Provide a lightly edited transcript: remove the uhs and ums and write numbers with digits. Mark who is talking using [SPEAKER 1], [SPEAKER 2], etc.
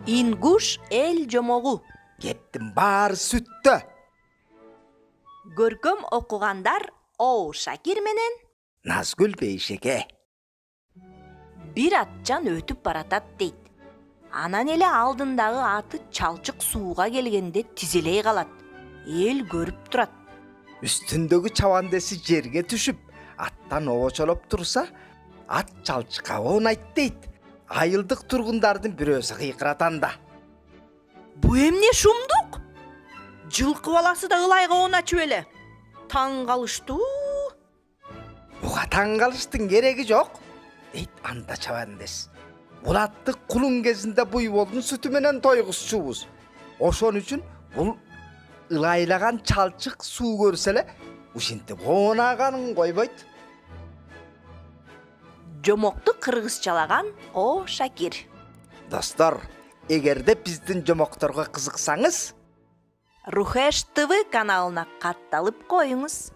[SPEAKER 1] Ингуш эл жомогу.
[SPEAKER 2] Кептин баары сүттө.
[SPEAKER 1] Көркөм окугандар О Шакир менен
[SPEAKER 2] Назгүл Бейшеке.
[SPEAKER 1] бир атчан өтүп баратат дейт. Анан эле алдындагы аты чалчык сууга келгенде тизелей калат. Эл көрүп турат.
[SPEAKER 2] Үстүндөгү чабандеси жерге түшүп, аттан обочолоп турса, ат чалчыкка оонайт дейт. Айылдык тургундардын бирөөсү кыйкыратанда.
[SPEAKER 1] Бу эмне шумдук? Жылкы баласы да ылайга ооначып эле. Таң калыштуу.
[SPEAKER 2] Буга таң калыштын кереги жок, дейт анда чабандес. Бул атты кулун кезинде буйволдун сүтү менен тойгузчубуз. Ошон үчүн бул ылайлаган чалчык суу көрсө эле ушинтип оонаганын койбойт.
[SPEAKER 1] Жомокту кыргызчалаган О Шакир.
[SPEAKER 2] Достор, эгерде биздин жомокторго кызыксаңыз,
[SPEAKER 1] Рухеш ТВ каналына катталып коюңуз.